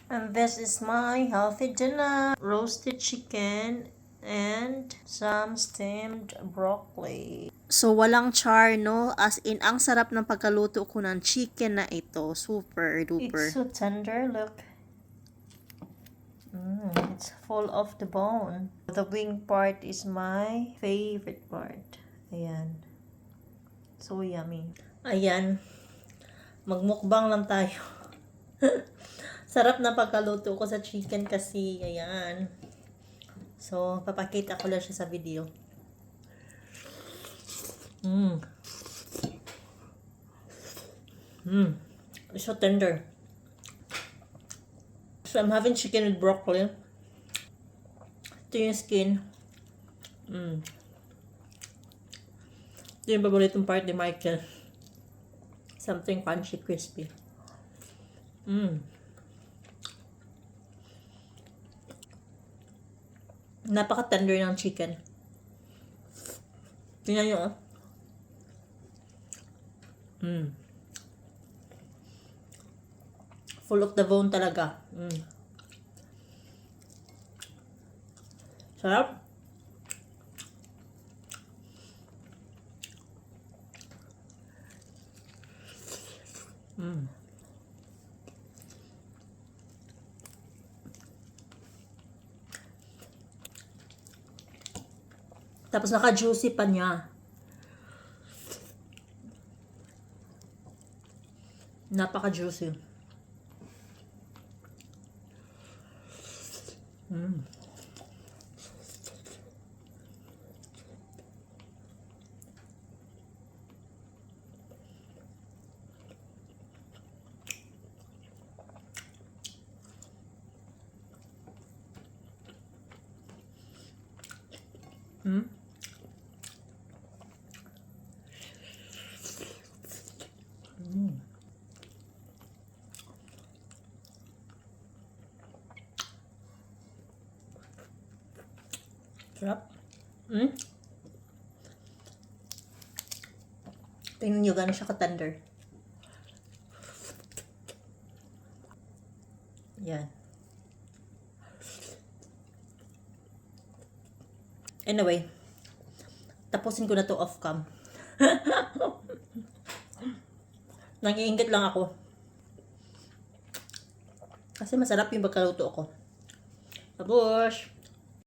And this is my healthy dinner. Roasted chicken and some steamed broccoli. So, walang char, no? As in, ang sarap ng pagkaluto ko ng chicken na ito. Super duper. It's so tender, look. It's full of the bone. The wing part is my favorite part. Ayan. So yummy. Ayan. Magmukbang lang tayo. Sarap na pagkaluto ko sa chicken kasi. Ayan. So, papakita ko lang siya sa video. It's so tender. So, I'm having chicken with broccoli. Ito yung skin. Ito yung paboritong part ni Michael. Something crunchy, crispy. Napaka-tender ng chicken. Tingnan nyo, oh. Full of the bone talaga. Sarap. Tapos naka-juicy pa niya. Napaka-juicy. Sarap. Tingnan nyo gano'n siya ka-tender. Yan. Anyway, tapusin ko na to off-cam. Nangiingit lang ako. Kasi masarap yung pagkaluto ko. Tapos,